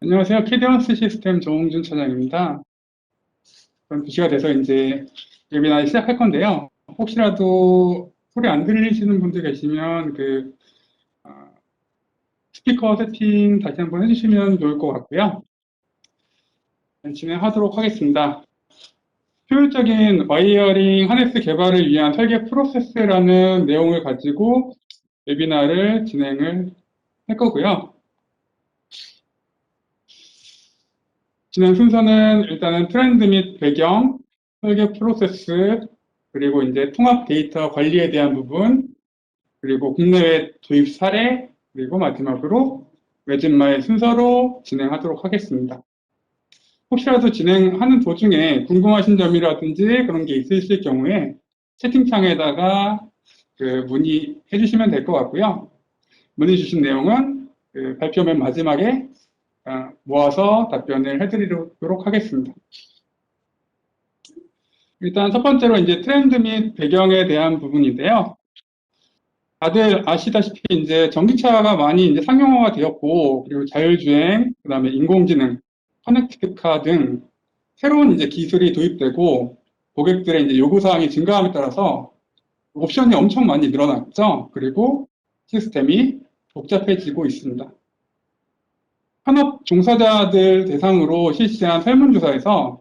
안녕하세요. 캐디언스 시스템 조홍준 차장입니다. 그럼 2시가 돼서 이제 웨비나를 시작할 건데요. 혹시라도 소리 안 들리시는 분들 계시면 어, 스피커 세팅 다시 한번 해주시면 좋을 것 같고요. 진행하도록 하겠습니다. 효율적인 와이어링 하네스 개발을 위한 설계 프로세스라는 내용을 가지고 웨비나를 진행을 할 거고요. 진행 순서는 일단은 트렌드 및 배경, 설계 프로세스, 그리고 이제 통합 데이터 관리에 대한 부분, 그리고 국내외 도입 사례, 그리고 마지막으로 외진말 순서로 진행하도록 하겠습니다. 혹시라도 진행하는 도중에 궁금하신 점이라든지 그런 게 있으실 경우에 채팅창에다가 문의해 주시면 될 것 같고요. 문의 주신 내용은 발표 맨 마지막에 모아서 답변을 해드리도록 하겠습니다. 일단 첫 번째로 이제 트렌드 및 배경에 대한 부분인데요. 다들 아시다시피 이제 전기차가 많이 이제 상용화가 되었고, 그리고 자율주행, 그 다음에 인공지능, 커넥티드카 등 새로운 이제 기술이 도입되고, 고객들의 이제 요구사항이 증가함에 따라서 옵션이 엄청 많이 늘어났죠. 그리고 시스템이 복잡해지고 있습니다. 산업 종사자들 대상으로 실시한 설문조사에서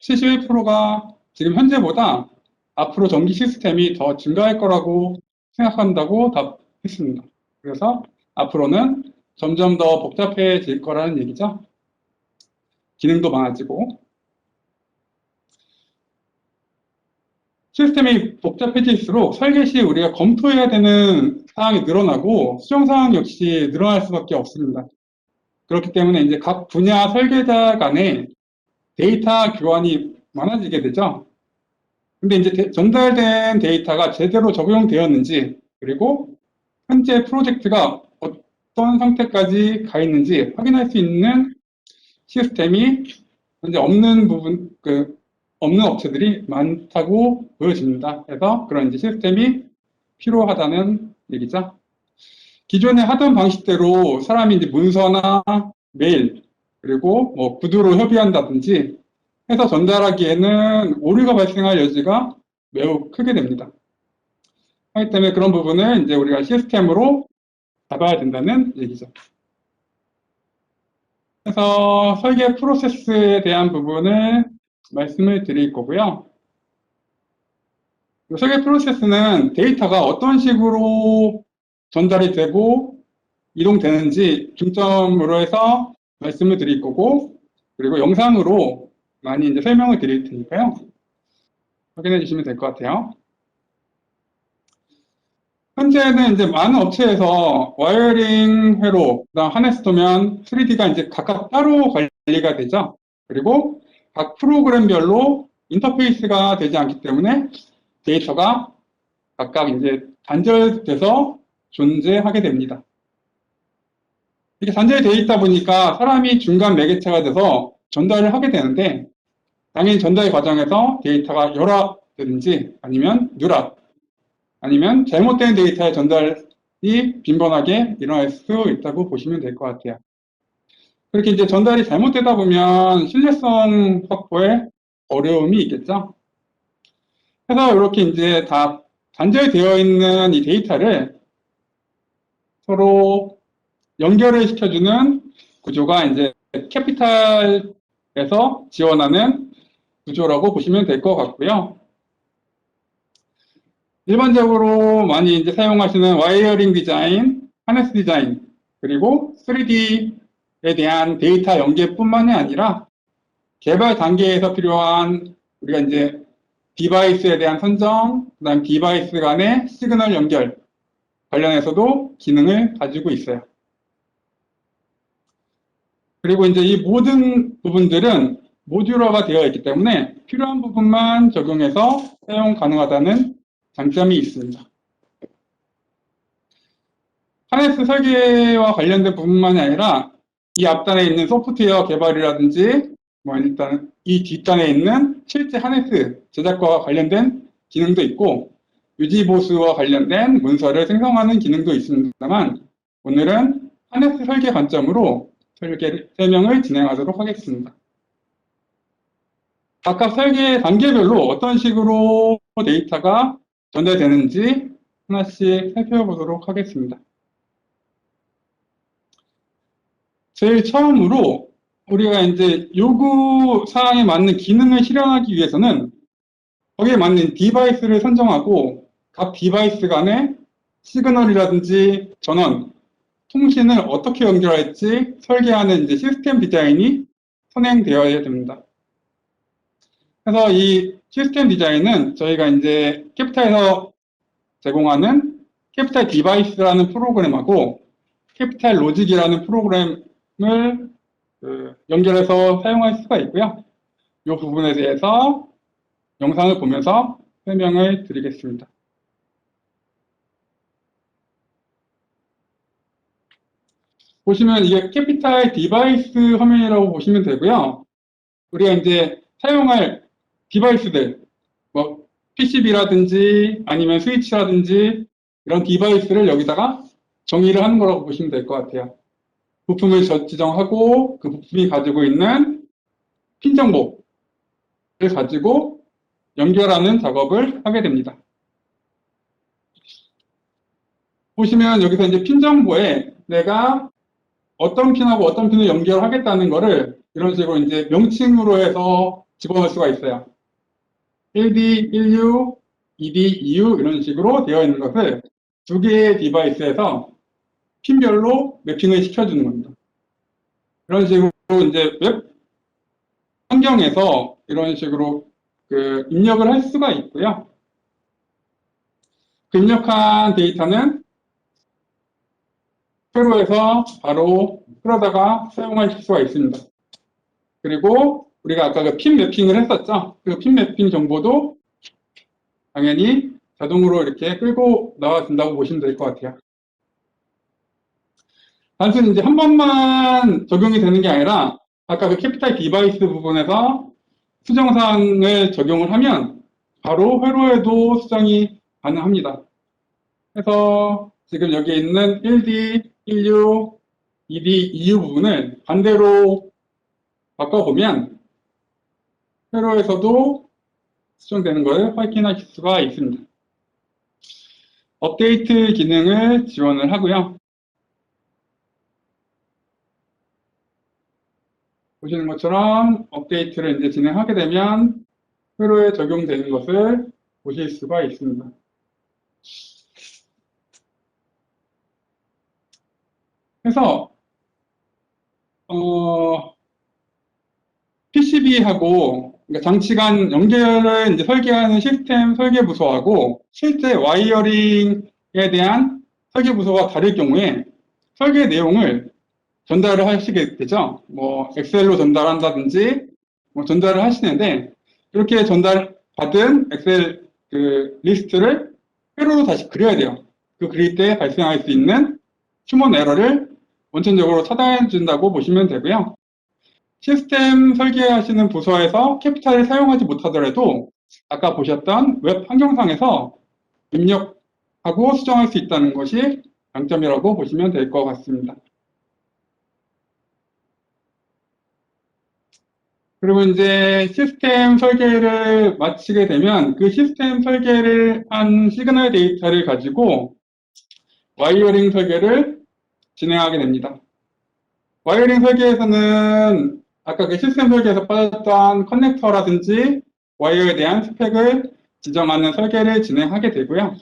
71%가 지금 현재보다 앞으로 전기 시스템이 더 증가할 거라고 생각한다고 답했습니다. 그래서 앞으로는 점점 더 복잡해질 거라는 얘기죠. 기능도 많아지고. 시스템이 복잡해질수록 설계 시 우리가 검토해야 되는 사항이 늘어나고 수정 사항 역시 늘어날 수밖에 없습니다. 그렇기 때문에 이제 각 분야 설계자 간에 데이터 교환이 많아지게 되죠. 근데 이제 전달된 데이터가 제대로 적용되었는지, 그리고 현재 프로젝트가 어떤 상태까지 가 있는지 확인할 수 있는 시스템이 현재 없는 없는 업체들이 많다고 보여집니다. 그래서 그런 이제 시스템이 필요하다는 얘기죠. 기존에 하던 방식대로 사람이 이제 문서나 메일, 그리고 뭐 구두로 협의한다든지 해서 전달하기에는 오류가 발생할 여지가 매우 크게 됩니다. 하기 때문에 그런 부분을 이제 우리가 시스템으로 잡아야 된다는 얘기죠. 그래서 설계 프로세스에 대한 부분을 말씀을 드릴 거고요. 설계 프로세스는 데이터가 어떤 식으로 전달이 되고 이동되는지 중점으로 해서 말씀을 드릴 거고, 그리고 영상으로 많이 이제 설명을 드릴 테니까요. 확인해 주시면 될 것 같아요. 현재는 이제 많은 업체에서 와이어링 회로, 그다음 하네스 도면 3D가 이제 각각 따로 관리가 되죠. 그리고 각 프로그램별로 인터페이스가 되지 않기 때문에 데이터가 각각 이제 단절돼서 존재하게 됩니다. 이렇게 단절되어 있다 보니까 사람이 중간 매개체가 돼서 전달을 하게 되는데, 당연히 전달 과정에서 데이터가 열압되든지 아니면 누락, 아니면 잘못된 데이터의 전달이 빈번하게 일어날 수 있다고 보시면 될 것 같아요. 그렇게 이제 전달이 잘못되다 보면 신뢰성 확보에 어려움이 있겠죠. 그래서 이렇게 이제 다 단절되어 있는 이 데이터를 서로 연결을 시켜주는 구조가 이제 캐피탈에서 지원하는 구조라고 보시면 될 것 같고요. 일반적으로 많이 이제 사용하시는 와이어링 디자인, 하네스 디자인, 그리고 3D에 대한 데이터 연계뿐만이 아니라 개발 단계에서 필요한 우리가 이제 디바이스에 대한 선정, 그다음 디바이스 간의 시그널 연결 관련해서도 기능을 가지고 있어요. 그리고 이제 이 모든 부분들은 모듈화가 되어 있기 때문에 필요한 부분만 적용해서 사용 가능하다는 장점이 있습니다. 하네스 설계와 관련된 부분만이 아니라 이 앞단에 있는 소프트웨어 개발이라든지 뭐 일단 이 뒷단에 있는 실제 하네스 제작과 관련된 기능도 있고 유지 보수와 관련된 문서를 생성하는 기능도 있습니다만, 오늘은 하네스 설계 관점으로 설명을 진행하도록 하겠습니다. 각각 설계 단계별로 어떤 식으로 데이터가 전달되는지 하나씩 살펴보도록 하겠습니다. 제일 처음으로 우리가 이제 요구 사항에 맞는 기능을 실현하기 위해서는 거기에 맞는 디바이스를 선정하고 각 디바이스 간의 시그널이라든지 전원, 통신을 어떻게 연결할지 설계하는 이제 시스템 디자인이 선행되어야 됩니다. 그래서 이 시스템 디자인은 저희가 이제 캐피탈에서 제공하는 캐피탈 디바이스라는 프로그램하고 캐피탈 로직이라는 프로그램을 연결해서 사용할 수가 있고요. 이 부분에 대해서 영상을 보면서 설명을 드리겠습니다. 보시면 이게 캐피탈 디바이스 화면이라고 보시면 되고요. 우리가 이제 사용할 디바이스들, 뭐 PCB라든지 아니면 스위치라든지 이런 디바이스를 여기다가 정의를 하는 거라고 보시면 될 것 같아요. 부품을 지정하고 그 부품이 가지고 있는 핀 정보를 가지고 연결하는 작업을 하게 됩니다. 보시면 여기서 이제 핀 정보에 내가 어떤 핀하고 어떤 핀을 연결하겠다는 거를 이런 식으로 이제 명칭으로 해서 집어넣을 수가 있어요. 1D, 1U, 2D, 2U 이런 식으로 되어 있는 것을 두 개의 디바이스에서 핀별로 매핑을 시켜주는 겁니다. 이런 식으로 이제 웹 환경에서 이런 식으로 입력을 할 수가 있고요. 그 입력한 데이터는 회로에서 바로 끌어다가 사용할 수가 있습니다. 그리고 우리가 아까 그 핀 매핑을 했었죠. 그 핀 매핑 정보도 당연히 자동으로 이렇게 끌고 나와준다고 보시면 될 것 같아요. 단순히 이제 한 번만 적용이 되는 게 아니라 아까 그 캐피탈 디바이스 부분에서 수정사항을 적용을 하면 바로 회로에도 수정이 가능합니다. 그래서 지금 여기 있는 1D, 1U, 2D, 2U 부분을 반대로 바꿔보면 회로에서도 수정되는 것을 확인하실 수가 있습니다. 업데이트 기능을 지원을 하고요. 보시는 것처럼 업데이트를 이제 진행하게 되면 회로에 적용되는 것을 보실 수가 있습니다. 그래서 PCB하고 그러니까 장치 간 연결을 이제 설계하는 시스템 설계 부서하고 실제 와이어링에 대한 설계 부서가 다를 경우에 설계 내용을 전달을 하시게 되죠. 뭐 엑셀로 전달한다든지 뭐 전달을 하시는데 이렇게 전달받은 엑셀 그 리스트를 회로로 다시 그려야 돼요. 그 그릴 때 발생할 수 있는 휴먼 에러를 원천적으로 차단해 준다고 보시면 되고요. 시스템 설계하시는 부서에서 캐피탈을 사용하지 못하더라도 아까 보셨던 웹 환경상에서 입력하고 수정할 수 있다는 것이 장점이라고 보시면 될 것 같습니다. 그리고 이제 시스템 설계를 마치게 되면 그 시스템 설계를 한 시그널 데이터를 가지고 와이어링 설계를 진행하게 됩니다. 와이어링 설계에서는 아까 그 시스템 설계에서 빠졌던 커넥터라든지 와이어에 대한 스펙을 지정하는 설계를 진행하게 되고요.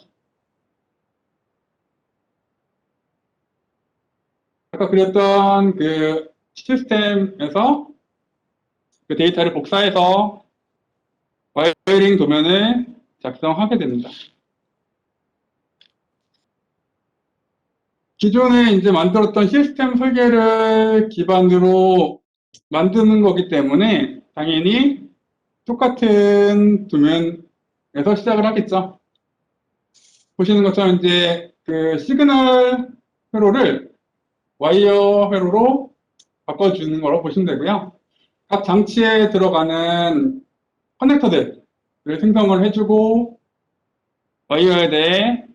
아까 그렸던 그 시스템에서 그 데이터를 복사해서 와이어링 도면을 작성하게 됩니다. 기존에 이제 만들었던 시스템 설계를 기반으로 만드는 거기 때문에 당연히 똑같은 도면에서 시작을 하겠죠. 보시는 것처럼 이제 그 시그널 회로를 와이어 회로로 바꿔주는 거로 보시면 되고요. 각 장치에 들어가는 커넥터들을 생성을 해주고 와이어에 대해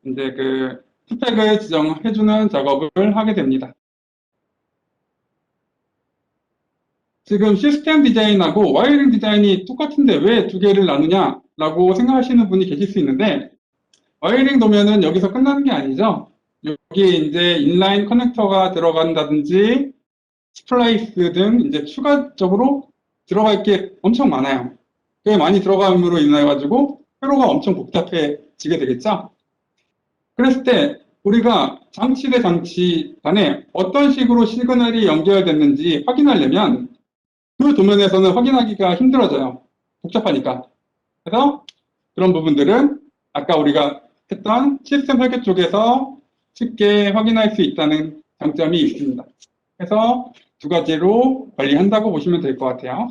이제 그 스펙을 지정해주는 작업을 하게 됩니다. 지금 시스템 디자인하고 와이어링 디자인이 똑같은데 왜 두 개를 나누냐라고 생각하시는 분이 계실 수 있는데, 와이어링 도면은 여기서 끝나는 게 아니죠. 여기에 이제 인라인 커넥터가 들어간다든지 스플라이스 등 이제 추가적으로 들어갈 게 엄청 많아요. 그게 많이 들어감으로 인해 가지고 회로가 엄청 복잡해지게 되겠죠. 그랬을 때 우리가 장치 대 장치 간에 어떤 식으로 시그널이 연결됐는지 확인하려면 그 도면에서는 확인하기가 힘들어져요. 복잡하니까. 그래서 그런 부분들은 아까 우리가 했던 시스템 설계 쪽에서 쉽게 확인할 수 있다는 장점이 있습니다. 그래서 두 가지로 관리한다고 보시면 될 것 같아요.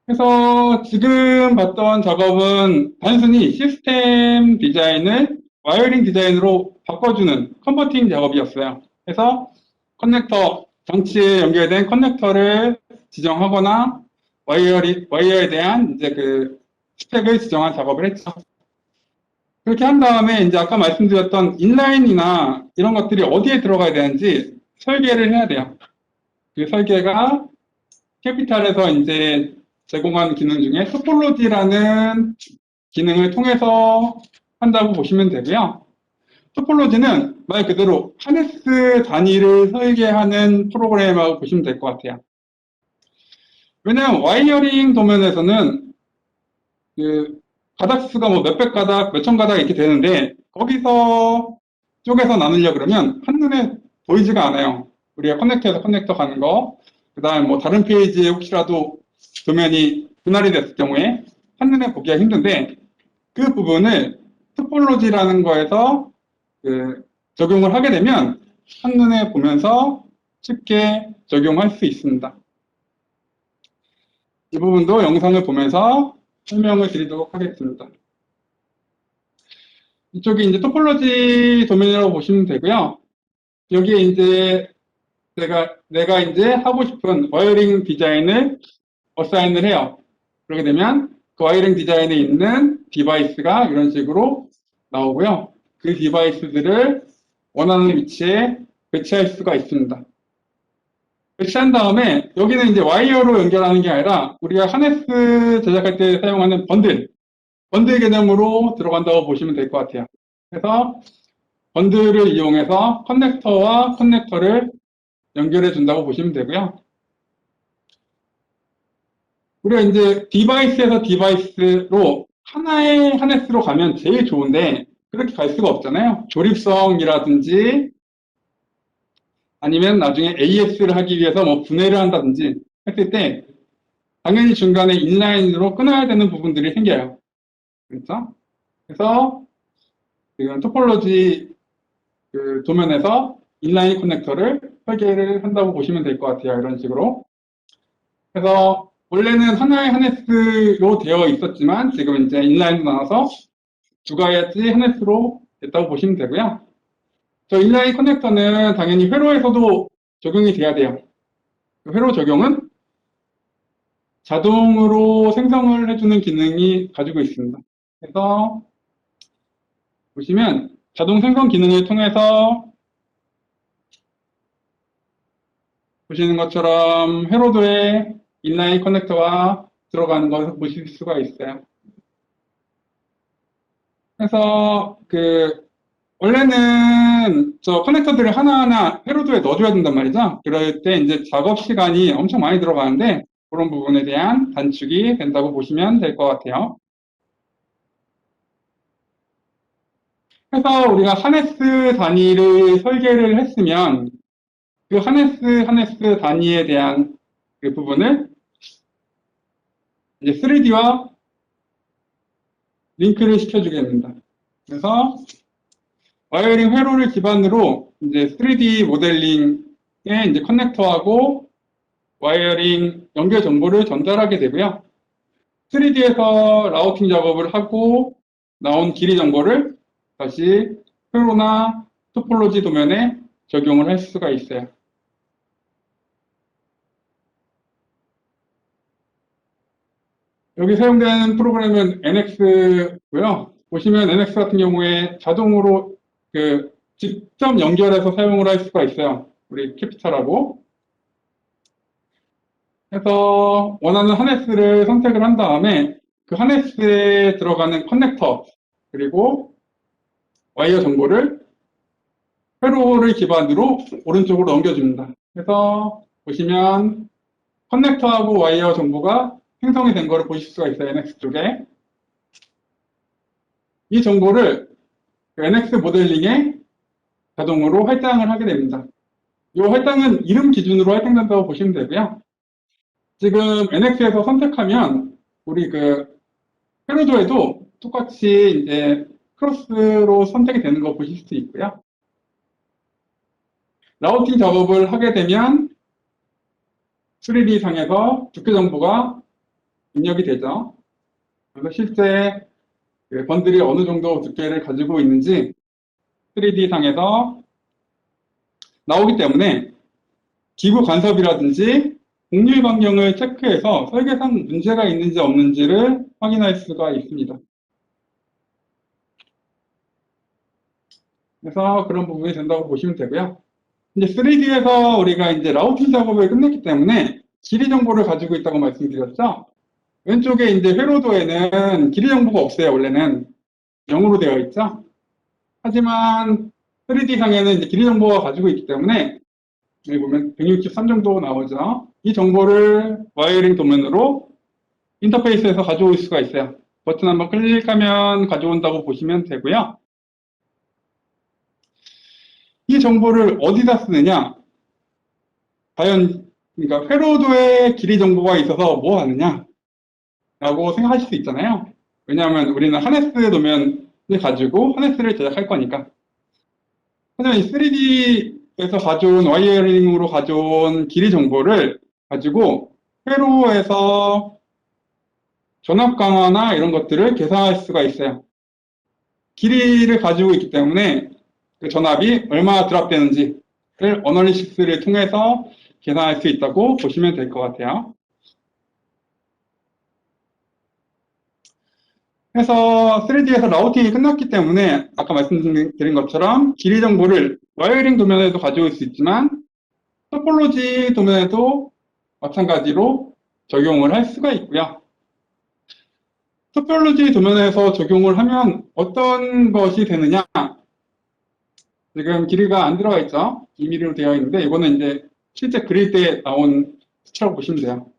그래서 지금 봤던 작업은 단순히 시스템 디자인을 와이어링 디자인으로 바꿔주는 컨버팅 작업이었어요. 그래서 커넥터, 장치에 연결된 커넥터를 지정하거나 와이어에 대한 이제 그 스펙을 지정한 작업을 했죠. 그렇게 한 다음에 이제 아까 말씀드렸던 인라인이나 이런 것들이 어디에 들어가야 되는지 설계를 해야 돼요. 그 설계가 캐피탈에서 이제 제공한 기능 중에 토폴로지라는 기능을 통해서 한다고 보시면 되고요. 토폴로지는 말 그대로 하네스 단위를 설계하는 프로그램이라고 보시면 될 것 같아요. 왜냐하면 와이어링 도면에서는 그 가닥 수가 뭐 몇백 가닥, 몇천 가닥 이렇게 되는데 거기서 쪼개서 나누려 그러면 한눈에 보이지가 않아요. 우리가 커넥터에서 커넥터 가는 거, 그 다음에 뭐 다른 페이지에 혹시라도 도면이 분할이 됐을 경우에 한눈에 보기가 힘든데 그 부분을 토폴로지라는 거에서 적용을 하게 되면 한눈에 보면서 쉽게 적용할 수 있습니다. 이 부분도 영상을 보면서 설명을 드리도록 하겠습니다. 이쪽이 이제 토폴로지 도면이라고 보시면 되고요. 여기에 이제 내가 이제 하고 싶은 와이어링 디자인을 어사인을 해요. 그렇게 되면 그 와이어링 디자인에 있는 디바이스가 이런 식으로 나오고요. 그 디바이스들을 원하는 위치에 배치할 수가 있습니다. 배치한 다음에 여기는 이제 와이어로 연결하는 게 아니라 우리가 하네스 제작할 때 사용하는 번들 개념으로 들어간다고 보시면 될 것 같아요. 그래서 번들을 이용해서 커넥터와 커넥터를 연결해 준다고 보시면 되고요. 우리가 이제 디바이스에서 디바이스로 하나의 하네스로 가면 제일 좋은데 그렇게 갈 수가 없잖아요. 조립성이라든지 아니면 나중에 AS를 하기 위해서 뭐 분해를 한다든지 했을 때 당연히 중간에 인라인으로 끊어야 되는 부분들이 생겨요. 그렇죠? 그래서 지금 토폴로지 그 도면에서 인라인 커넥터를 설계를 한다고 보시면 될 것 같아요. 이런 식으로. 그래서 원래는 하나의 하네스로 되어 있었지만 지금 이제 인라인으로 나눠서 두 가지 하네스로 됐다고 보시면 되고요. 저 인라인 커넥터는 당연히 회로에서도 적용이 돼야 돼요. 회로 적용은 자동으로 생성을 해주는 기능이 가지고 있습니다. 그래서 보시면 자동 생성 기능을 통해서 보시는 것처럼 회로도에 인라인 커넥터가 들어가는 것을 보실 수가 있어요. 그래서 원래는 저 커넥터들을 하나하나 회로도에 넣어줘야 된단 말이죠. 그럴 때 이제 작업 시간이 엄청 많이 들어가는데 그런 부분에 대한 단축이 된다고 보시면 될 것 같아요. 그래서 우리가 하네스 단위를 설계를 했으면 그 하네스 단위에 대한 그 부분을 이제 3D와 링크를 시켜주게 됩니다. 그래서 와이어링 회로를 기반으로 이제 3D 모델링에 이제 커넥터하고 와이어링 연결 정보를 전달하게 되고요. 3D에서 라우팅 작업을 하고 나온 길이 정보를 다시 회로나 토폴로지 도면에 적용을 할 수가 있어요. 여기 사용되는 프로그램은 NX고요. 보시면 NX 같은 경우에 자동으로 직접 연결해서 사용을 할 수가 있어요. 우리 캐피탈하고 해서 원하는 하네스를 선택을 한 다음에 그 하네스에 들어가는 커넥터 그리고 와이어 정보를 회로를 기반으로 오른쪽으로 넘겨줍니다. 그래서 보시면 커넥터하고 와이어 정보가 생성이 된 거를 보실 수가 있어요. NX 쪽에. 이 정보를 NX 모델링에 자동으로 할당을 하게 됩니다. 이 할당은 이름 기준으로 할당된다고 보시면 되고요. 지금 NX에서 선택하면 우리 그 페로도에도 똑같이 이제 크로스로 선택이 되는 거 보실 수 있고요. 라우팅 작업을 하게 되면 3D 상에서 두께 정보가 입력이 되죠. 그래서 실제 번들이 어느 정도 두께를 가지고 있는지 3D 상에서 나오기 때문에 기구 간섭이라든지 공률 반경을 체크해서 설계상 문제가 있는지 없는지를 확인할 수가 있습니다. 그래서 그런 부분이 된다고 보시면 되고요. 이제 3D에서 우리가 이제 라우팅 작업을 끝냈기 때문에 길이 정보를 가지고 있다고 말씀드렸죠. 왼쪽에 이제 회로도에는 길이 정보가 없어요. 원래는 0으로 되어 있죠. 하지만 3D상에는 이제 길이 정보가 가지고 있기 때문에 여기 보면 163 정도 나오죠. 이 정보를 와이어링 도면으로 인터페이스에서 가져올 수가 있어요. 버튼 한번 클릭하면 가져온다고 보시면 되고요. 이 정보를 어디다 쓰느냐? 과연 그러니까 회로도에 길이 정보가 있어서 뭐 하느냐? 라고 생각하실 수 있잖아요. 왜냐하면 우리는 하네스 도면을 가지고 하네스를 제작할 거니까. 하지만 이 3D에서 가져온 와이어링으로 가져온 길이 정보를 가지고 회로에서 전압 강화나 이런 것들을 계산할 수가 있어요. 길이를 가지고 있기 때문에 그 전압이 얼마나 드랍되는지를 어널리시스를 통해서 계산할 수 있다고 보시면 될 것 같아요. 그래서 3D에서 라우팅이 끝났기 때문에 아까 말씀드린 것처럼 길이 정보를 와이어링 도면에도 가져올 수 있지만 토폴로지 도면에도 마찬가지로 적용을 할 수가 있고요. 토폴로지 도면에서 적용을 하면 어떤 것이 되느냐? 지금 길이가 안 들어가 있죠? 2mm로 되어 있는데 이거는 이제 실제 그릴 때 나온 수치라고 보시면 돼요.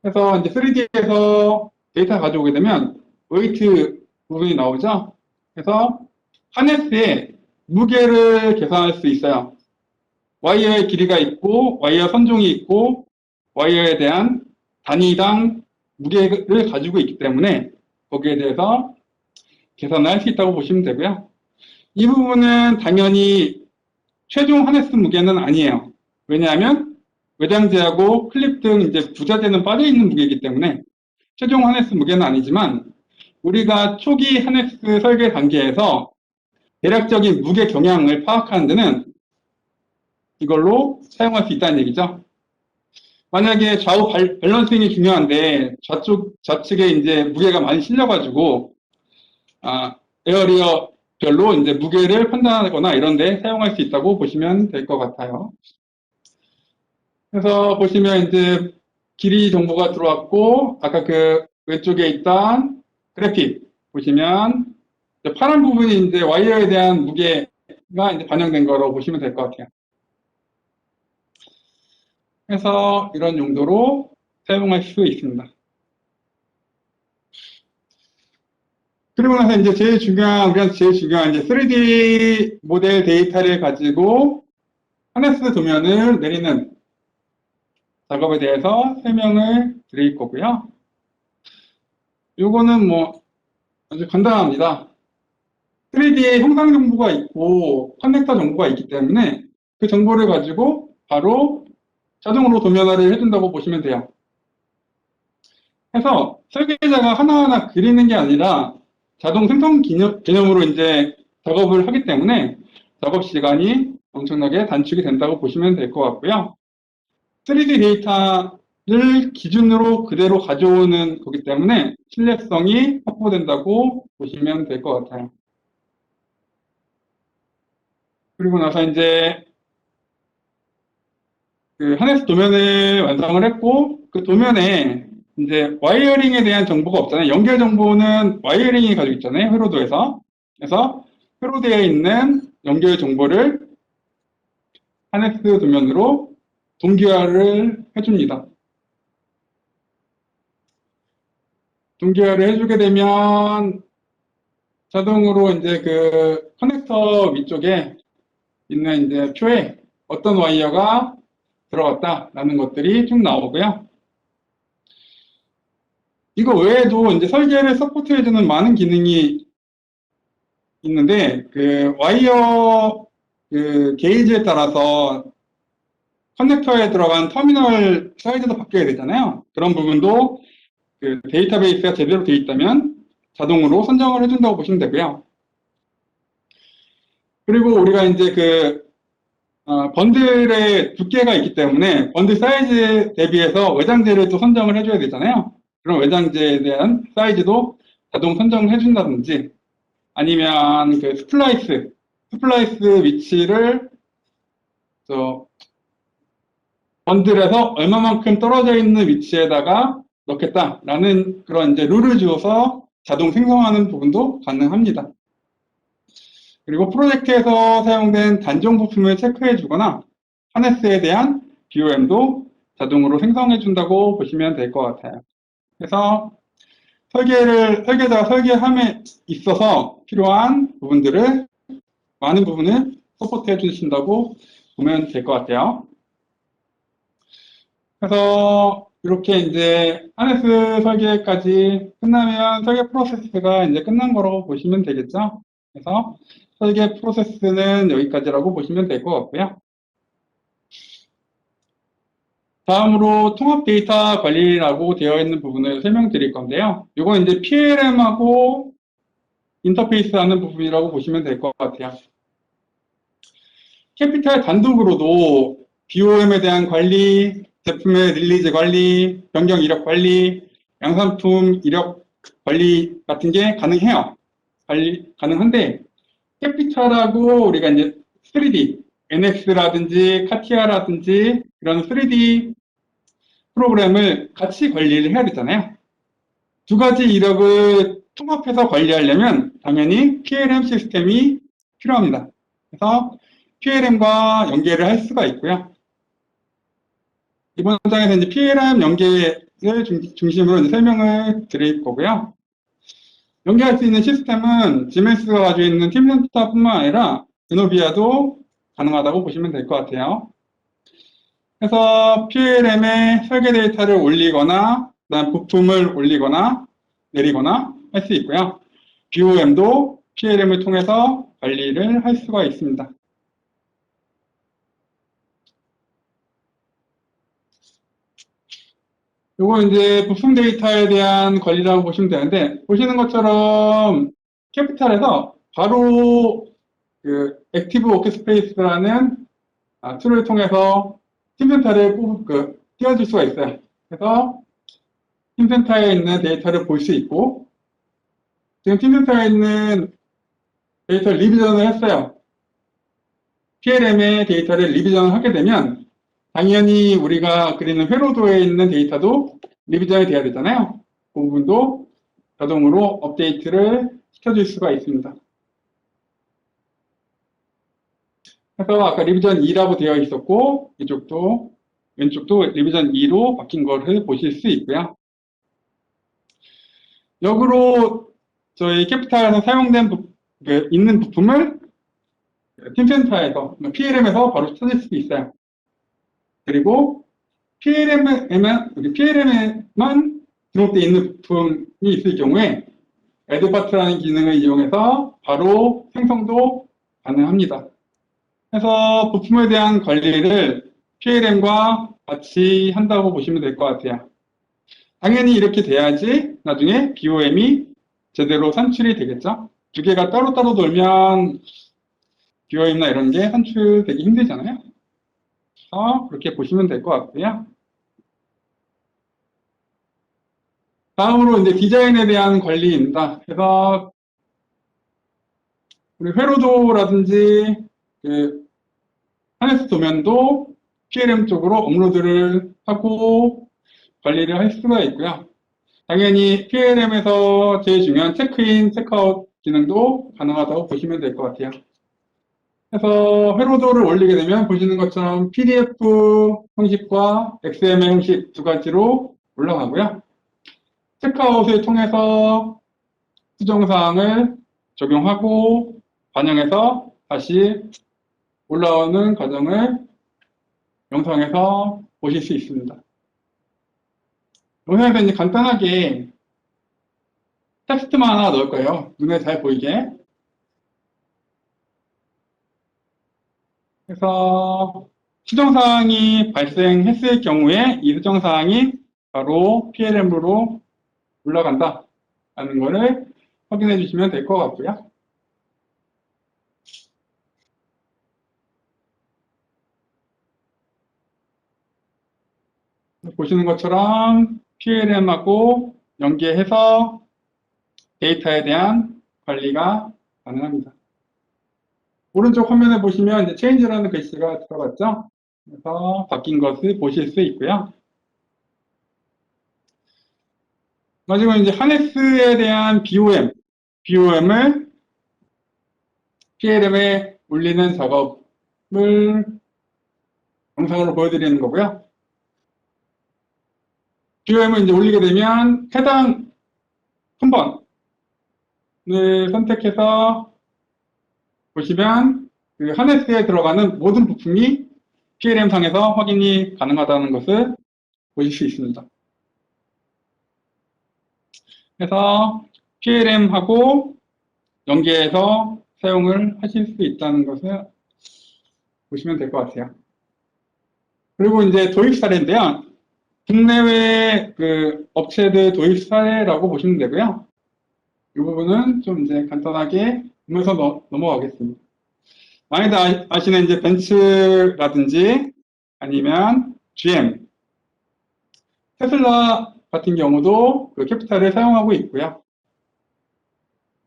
그래서 이제 3D에서 데이터 가져오게 되면 웨이트 부분이 나오죠? 그래서 하네스에 무게를 계산할 수 있어요. 와이어의 길이가 있고 와이어 선종이 있고 와이어에 대한 단위당 무게를 가지고 있기 때문에 거기에 대해서 계산을 할 수 있다고 보시면 되고요. 이 부분은 당연히 최종 하네스 무게는 아니에요. 왜냐하면 외장재하고 클립 등 이제 부자재는 빠져 있는 무게이기 때문에 최종 하네스 무게는 아니지만 우리가 초기 하네스 설계 단계에서 대략적인 무게 경향을 파악하는 데는 이걸로 사용할 수 있다는 얘기죠. 만약에 좌우 밸런싱이 중요한데 좌측에 이제 무게가 많이 실려가지고 에어리어별로 이제 무게를 판단하거나 이런 데 사용할 수 있다고 보시면 될 것 같아요. 그래서 보시면 이제 길이 정보가 들어왔고 아까 그 왼쪽에 있던 그래픽 보시면 파란 부분이 이제 와이어에 대한 무게가 이제 반영된 거로 보시면 될 것 같아요. 그래서 이런 용도로 사용할 수 있습니다. 그리고 나서 이제 우리한테 제일 중요한 이제 3D 모델 데이터를 가지고 하네스 도면을 내리는 작업에 대해서 설명을 드릴 거고요. 요거는 뭐 아주 간단합니다. 3D에 형상 정보가 있고 커넥터 정보가 있기 때문에 그 정보를 가지고 바로 자동으로 도면화를 해준다고 보시면 돼요. 그래서 설계자가 하나하나 그리는 게 아니라 자동 생성 개념으로 이제 작업을 하기 때문에 작업 시간이 엄청나게 단축이 된다고 보시면 될 것 같고요. 3D 데이터를 기준으로 그대로 가져오는 거기 때문에 신뢰성이 확보된다고 보시면 될 것 같아요. 그리고 나서 이제 그 하네스 도면을 완성을 했고, 그 도면에 이제 와이어링에 대한 정보가 없잖아요. 연결 정보는 와이어링이 가지고 있잖아요. 회로도에서. 그래서 회로도에 있는 연결 정보를 하네스 도면으로 동기화를 해줍니다. 동기화를 해주게 되면 자동으로 이제 그 커넥터 위쪽에 있는 이제 표에 어떤 와이어가 들어갔다라는 것들이 쭉 나오고요. 이거 외에도 이제 설계를 서포트해주는 많은 기능이 있는데, 그 와이어 그 게이지에 따라서 커넥터에 들어간 터미널 사이즈도 바뀌어야 되잖아요. 그런 부분도 그 데이터베이스가 제대로 되어 있다면 자동으로 선정을 해준다고 보시면 되고요. 그리고 우리가 이제 그 번들의 두께가 있기 때문에 번들 사이즈 대비해서 외장재를 또 선정을 해줘야 되잖아요. 그럼 외장재에 대한 사이즈도 자동 선정을 해준다든지, 아니면 그 스플라이스 위치를 번들에서 얼마만큼 떨어져 있는 위치에다가 넣겠다라는 그런 이제 룰을 주어서 자동 생성하는 부분도 가능합니다. 그리고 프로젝트에서 사용된 단종 부품을 체크해 주거나 하네스에 대한 BOM도 자동으로 생성해 준다고 보시면 될 것 같아요. 그래서 설계자가 설계함에 있어서 필요한 부분들을, 많은 부분을 서포트해 주신다고 보면 될 것 같아요. 그래서 이렇게 이제 하네스 설계까지 끝나면 설계 프로세스가 이제 끝난 거라고 보시면 되겠죠. 그래서 설계 프로세스는 여기까지라고 보시면 될 것 같고요. 다음으로 통합 데이터 관리라고 되어 있는 부분을 설명드릴 건데요. 이거 이제 PLM하고 인터페이스 하는 부분이라고 보시면 될 것 같아요. 캐피탈 단독으로도 BOM에 대한 관리, 제품의 릴리즈 관리, 변경 이력 관리, 양산품 이력 관리 같은 게 가능해요. 가능한데, 캐피탈하고 우리가 이제 3D, NX라든지 카티아라든지 이런 3D 프로그램을 같이 관리를 해야 되잖아요. 두 가지 이력을 통합해서 관리하려면 당연히 PLM 시스템이 필요합니다. 그래서 PLM과 연계를 할 수가 있고요. 이번 장에서 이제 PLM 연계를 중심으로 이제 설명을 드릴 거고요. 연계할 수 있는 시스템은 지멘스가 가지고 있는 팀센터뿐만 아니라 이노비아도 가능하다고 보시면 될 것 같아요. 그래서 PLM에 설계 데이터를 올리거나, 그다음 부품을 올리거나 내리거나 할 수 있고요. BOM도 PLM을 통해서 관리를 할 수가 있습니다. 요거 이제 부품 데이터에 대한 관리라고 보시면 되는데, 보시는 것처럼 캐피탈에서 바로 그 액티브 워크스페이스라는 툴을 통해서 팀센터를 띄워줄 수가 있어요. 그래서 팀센터에 있는 데이터를 볼 수 있고, 지금 팀센터에 있는 데이터를 리비전을 했어요. PLM의 데이터를 리비전을 하게 되면 당연히 우리가 그리는 회로도에 있는 데이터도 리비전이 돼야 되잖아요. 그 부분도 자동으로 업데이트를 시켜줄 수가 있습니다. 그래서 아까 리비전 2라고 되어 있었고, 이쪽도 왼쪽도 리비전 2로 바뀐 것을 보실 수 있고요. 역으로 저희 캐피탈에서 사용된 있는 부품을 팀센터에서, PLM에서 바로 찾을 수도 있어요. 그리고 PLM에만 등록되어 있는 부품이 있을 경우에 에드파트라는 기능을 이용해서 바로 생성도 가능합니다. 그래서 부품에 대한 관리를 PLM과 같이 한다고 보시면 될 것 같아요. 당연히 이렇게 돼야지 나중에 BOM이 제대로 산출이 되겠죠. 두 개가 따로따로 돌면 BOM이나 이런 게 산출되기 힘들잖아요. 그렇게 보시면 될 것 같고요. 다음으로 이제 디자인에 대한 관리입니다. 그래서 우리 회로도라든지 그 하네스 도면도 PLM 쪽으로 업로드를 하고 관리를 할 수가 있고요. 당연히 PLM에서 제일 중요한 체크인, 체크아웃 기능도 가능하다고 보시면 될 것 같아요. 그래서 회로도를 올리게 되면 보시는 것처럼 PDF 형식과 XML 형식 두 가지로 올라가고요. 체크아웃을 통해서 수정사항을 적용하고 반영해서 다시 올라오는 과정을 영상에서 보실 수 있습니다. 영상에서 이제 간단하게 텍스트만 하나 넣을 거예요. 눈에 잘 보이게. 그래서 수정사항이 발생했을 경우에 이 수정사항이 바로 PLM으로 올라간다 라는 것을 확인해 주시면 될 것 같고요. 보시는 것처럼 PLM하고 연계해서 데이터에 대한 관리가 가능합니다. 오른쪽 화면에 보시면 이제 change라는 글씨가 들어갔죠? 그래서 바뀐 것을 보실 수 있고요. 마지막으로 이제 하네스에 대한 BOM을 PLM에 올리는 작업을 영상으로 보여드리는 거고요. BOM을 이제 올리게 되면 해당 한 번을 선택해서 보시면 그 하네스에 들어가는 모든 부품이 PLM 상에서 확인이 가능하다는 것을 보실 수 있습니다. 그래서 PLM하고 연계해서 사용을 하실 수 있다는 것을 보시면 될 것 같아요. 그리고 이제 도입 사례인데요. 국내외 그 업체들 도입 사례라고 보시면 되고요. 이 부분은 좀 이제 간단하게 보면서 넘어가겠습니다. 많이들 아시는 이제 벤츠라든지 아니면 GM, 테슬라 같은 경우도 그 캐피탈을 사용하고 있고요.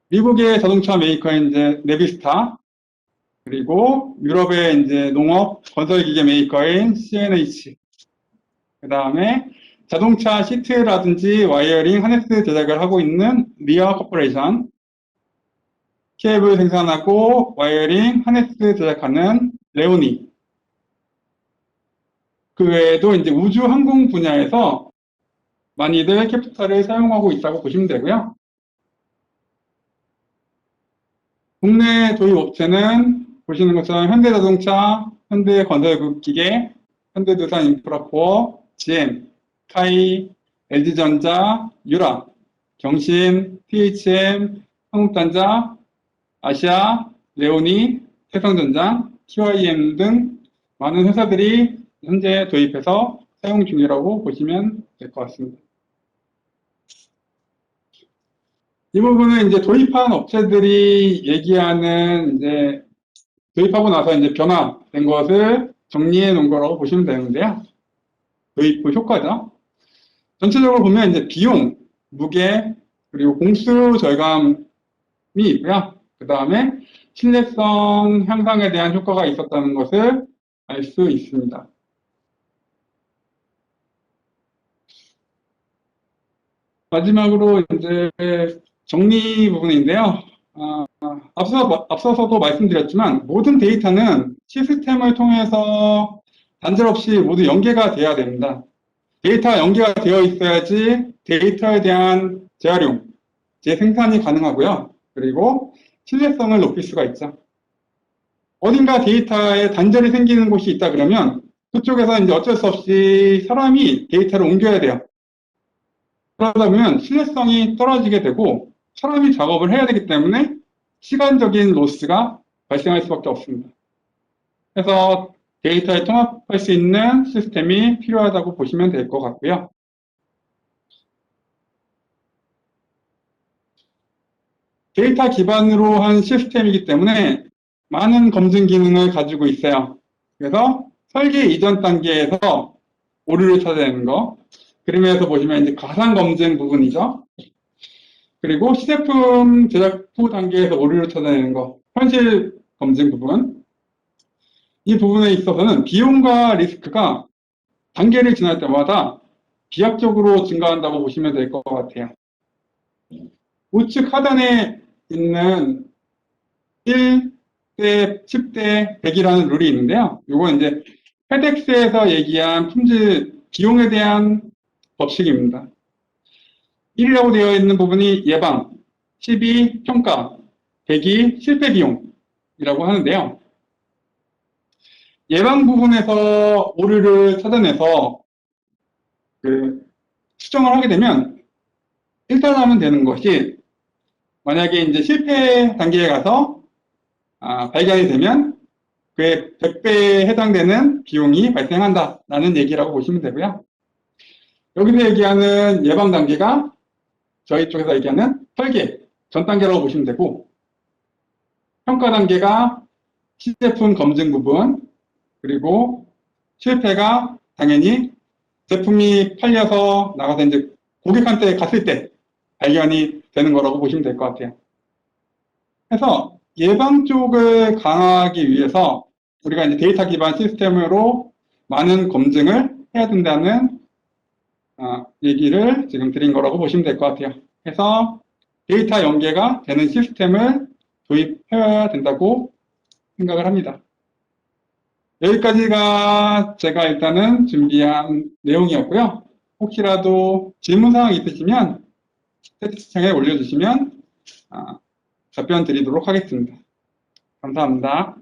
미국의 자동차 메이커인 이제 네비스타, 그리고 유럽의 이제 농업 건설기계 메이커인 CNH, 그 다음에 자동차 시트라든지 와이어링 하네스 제작을 하고 있는 리아 코퍼레이션, 케이블 생산하고 와이어링 하네스 제작하는 레오니, 그 외에도 이제 우주 항공 분야에서 많이들 캐피탈을 사용하고 있다고 보시면 되고요. 국내 도입 업체는 보시는 것처럼 현대자동차, 현대건설기계, 현대두산 인프라코어, GM, 카이, LG전자, 유라, 경신, THM, 한국단자, 아시아, 레오니, 세상전자, TYM 등 많은 회사들이 현재 도입해서 사용 중이라고 보시면 될 것 같습니다. 이 부분은 이제 도입한 업체들이 얘기하는 이제 도입하고 나서 이제 변화된 것을 정리해 놓은 거라고 보시면 되는데요. 도입 후 효과죠. 전체적으로 보면 이제 비용, 무게, 그리고 공수 절감이 있고요. 그 다음에 신뢰성 향상에 대한 효과가 있었다는 것을 알 수 있습니다. 마지막으로 이제 정리 부분인데요. 앞서서도 말씀드렸지만 모든 데이터는 시스템을 통해서 단절 없이 모두 연계가 돼야 됩니다. 데이터가 연계가 되어 있어야지 데이터에 대한 재활용, 재생산이 가능하고요. 그리고 신뢰성을 높일 수가 있죠. 어딘가 데이터에 단절이 생기는 곳이 있다 그러면 그쪽에서 이제 어쩔 수 없이 사람이 데이터를 옮겨야 돼요. 그러다 보면 신뢰성이 떨어지게 되고 사람이 작업을 해야 되기 때문에 시간적인 로스가 발생할 수밖에 없습니다. 그래서 데이터에 통합할 수 있는 시스템이 필요하다고 보시면 될 것 같고요. 데이터 기반으로 한 시스템이기 때문에 많은 검증 기능을 가지고 있어요. 그래서 설계 이전 단계에서 오류를 찾아내는 거, 그림에서 보시면 이제 가상 검증 부분이죠. 그리고 시제품 제작 후 단계에서 오류를 찾아내는 거, 현실 검증 부분. 이 부분에 있어서는 비용과 리스크가 단계를 지날 때마다 비약적으로 증가한다고 보시면 될 것 같아요. 우측 하단에 있는 1대 10대 100이라는 룰이 있는데요. 이건 이제 페덱스에서 얘기한 품질 비용에 대한 법칙입니다. 1이라고 되어 있는 부분이 예방, 10이 평가, 100이 실패 비용이라고 하는데요. 예방 부분에서 오류를 찾아내서 수정을 하게 되면 일단 하면 되는 것이, 만약에 이제 실패 단계에 가서 발견이 되면 그의 100배에 해당되는 비용이 발생한다라는 얘기라고 보시면 되고요. 여기서 얘기하는 예방 단계가 저희 쪽에서 얘기하는 설계 전 단계라고 보시면 되고, 평가 단계가 시제품 검증 부분, 그리고 실패가 당연히 제품이 팔려서 나가서 이제 고객한테 갔을 때 발견이 되는 거라고 보시면 될 것 같아요. 그래서 예방 쪽을 강화하기 위해서 우리가 이제 데이터 기반 시스템으로 많은 검증을 해야 된다는 얘기를 지금 드린 거라고 보시면 될 것 같아요. 그래서 데이터 연계가 되는 시스템을 도입해야 된다고 생각을 합니다. 여기까지가 제가 일단은 준비한 내용이었고요. 혹시라도 질문사항 있으시면 채팅창에 올려주시면 답변 드리도록 하겠습니다. 감사합니다.